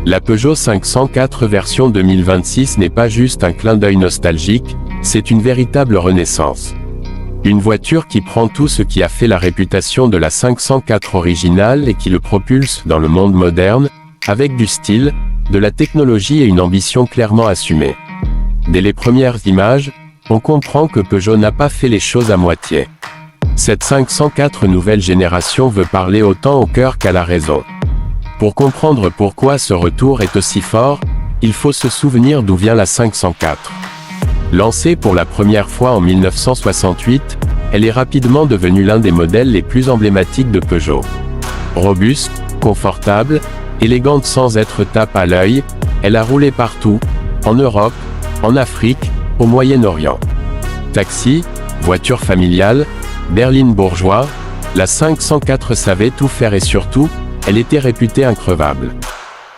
La Peugeot 504 version 2026 n'est pas juste un clin d'œil nostalgique, c'est une véritable renaissance. Une voiture qui prend tout ce qui a fait la réputation de la 504 originale et qui le propulse dans le monde moderne, avec du style, de la technologie et une ambition clairement assumée. Dès les premières images, on comprend que Peugeot n'a pas fait les choses à moitié. Cette 504 nouvelle génération veut parler autant au cœur qu'à la raison. Pour comprendre pourquoi ce retour est aussi fort, il faut se souvenir d'où vient la 504. Lancée pour la première fois en 1968, elle est rapidement devenue l'un des modèles les plus emblématiques de Peugeot. Robuste, confortable, élégante sans être tape à l'œil, elle a roulé partout, en Europe, en Afrique, au Moyen-Orient. Taxi, voiture familiale, berline bourgeois, la 504 savait tout faire et surtout, elle était réputée increvable.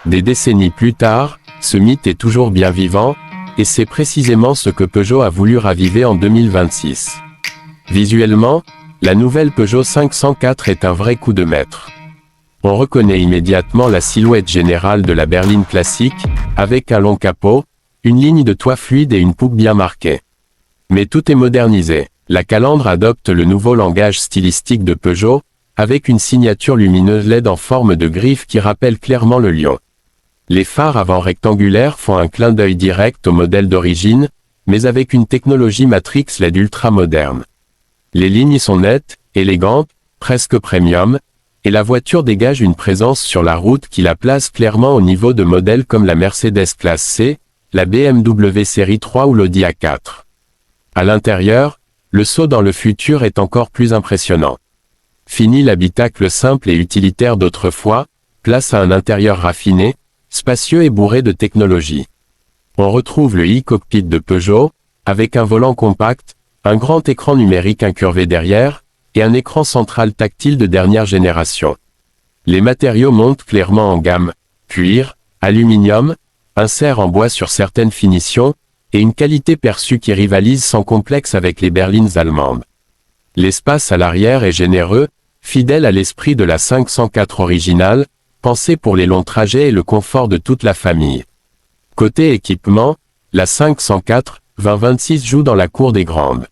Des décennies plus tard, ce mythe est toujours bien vivant, et c'est précisément ce que Peugeot a voulu raviver en 2026. Visuellement, la nouvelle Peugeot 504 est un vrai coup de maître. On reconnaît immédiatement la silhouette générale de la berline classique, avec un long capot, une ligne de toit fluide et une poupe bien marquée. Mais tout est modernisé. La calandre adopte le nouveau langage stylistique de Peugeot, avec une signature lumineuse LED en forme de griffe qui rappelle clairement le lion. Les phares avant rectangulaires font un clin d'œil direct au modèle d'origine, mais avec une technologie Matrix LED ultra moderne. Les lignes sont nettes, élégantes, presque premium, et la voiture dégage une présence sur la route qui la place clairement au niveau de modèles comme la Mercedes Classe C, la BMW Série 3 ou l'Audi A4. À l'intérieur, le saut dans le futur est encore plus impressionnant. Fini l'habitacle simple et utilitaire d'autrefois, place à un intérieur raffiné, spacieux et bourré de technologie. On retrouve le e-cockpit de Peugeot, avec un volant compact, un grand écran numérique incurvé derrière, et un écran central tactile de dernière génération. Les matériaux montent clairement en gamme, cuir, aluminium, insert en bois sur certaines finitions, et une qualité perçue qui rivalise sans complexe avec les berlines allemandes. L'espace à l'arrière est généreux, fidèle à l'esprit de la 504 originale, pensé pour les longs trajets et le confort de toute la famille. Côté équipement, la 504 2026 joue dans la cour des grandes.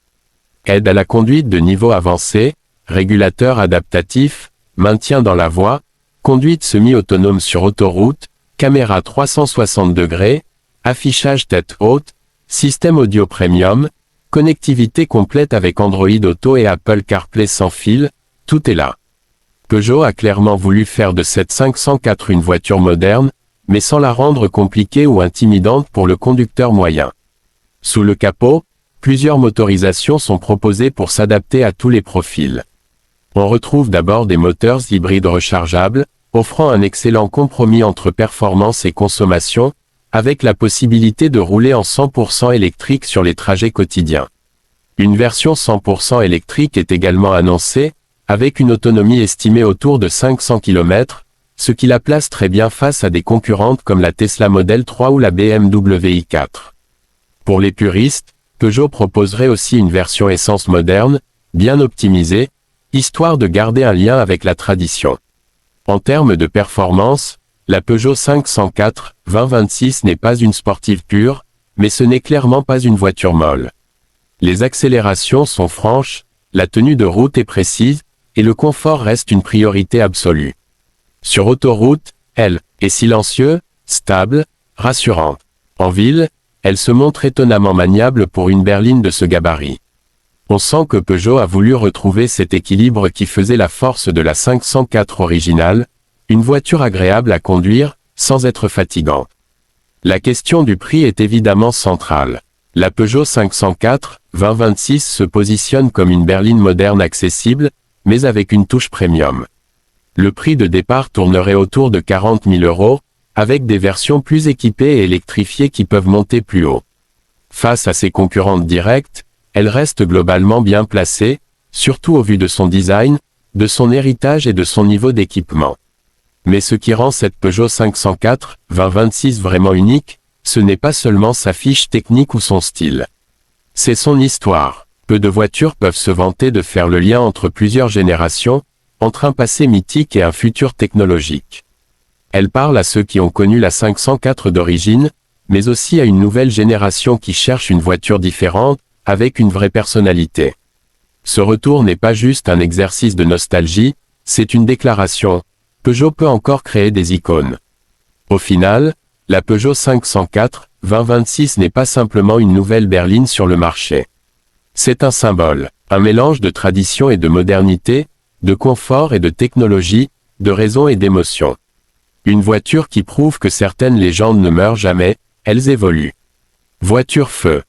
Aide à la conduite de niveau avancé, régulateur adaptatif, maintien dans la voie, conduite semi-autonome sur autoroute, caméra 360 degrés, affichage tête haute, système audio premium, connectivité complète avec Android Auto et Apple CarPlay sans fil, tout est là. Peugeot a clairement voulu faire de cette 504 une voiture moderne, mais sans la rendre compliquée ou intimidante pour le conducteur moyen. Sous le capot, plusieurs motorisations sont proposées pour s'adapter à tous les profils. On retrouve d'abord des moteurs hybrides rechargeables, offrant un excellent compromis entre performance et consommation, avec la possibilité de rouler en 100% électrique sur les trajets quotidiens. Une version 100% électrique est également annoncée, avec une autonomie estimée autour de 500 km, ce qui la place très bien face à des concurrentes comme la Tesla Model 3 ou la BMW i4. Pour les puristes, Peugeot proposerait aussi une version essence moderne, bien optimisée, histoire de garder un lien avec la tradition. En termes de performance, la Peugeot 504 2026 n'est pas une sportive pure, mais ce n'est clairement pas une voiture molle. Les accélérations sont franches, la tenue de route est précise, et le confort reste une priorité absolue. Sur autoroute, elle est silencieuse, stable, rassurante. En ville, elle se montre étonnamment maniable pour une berline de ce gabarit. On sent que Peugeot a voulu retrouver cet équilibre qui faisait la force de la 504 originale, une voiture agréable à conduire, sans être fatigante. La question du prix est évidemment centrale. La Peugeot 504 2026 se positionne comme une berline moderne accessible, mais avec une touche premium. Le prix de départ tournerait autour de 40 000 €, avec des versions plus équipées et électrifiées qui peuvent monter plus haut. Face à ses concurrentes directes, elle reste globalement bien placée, surtout au vu de son design, de son héritage et de son niveau d'équipement. Mais ce qui rend cette Peugeot 504 2026 vraiment unique, ce n'est pas seulement sa fiche technique ou son style. C'est son histoire. Peu de voitures peuvent se vanter de faire le lien entre plusieurs générations, entre un passé mythique et un futur technologique. Elle parle à ceux qui ont connu la 504 d'origine, mais aussi à une nouvelle génération qui cherche une voiture différente, avec une vraie personnalité. Ce retour n'est pas juste un exercice de nostalgie, c'est une déclaration. Peugeot peut encore créer des icônes. Au final, la Peugeot 504 2026 n'est pas simplement une nouvelle berline sur le marché. C'est un symbole, un mélange de tradition et de modernité, de confort et de technologie, de raison et d'émotion. Une voiture qui prouve que certaines légendes ne meurent jamais, elles évoluent. Voiture feu.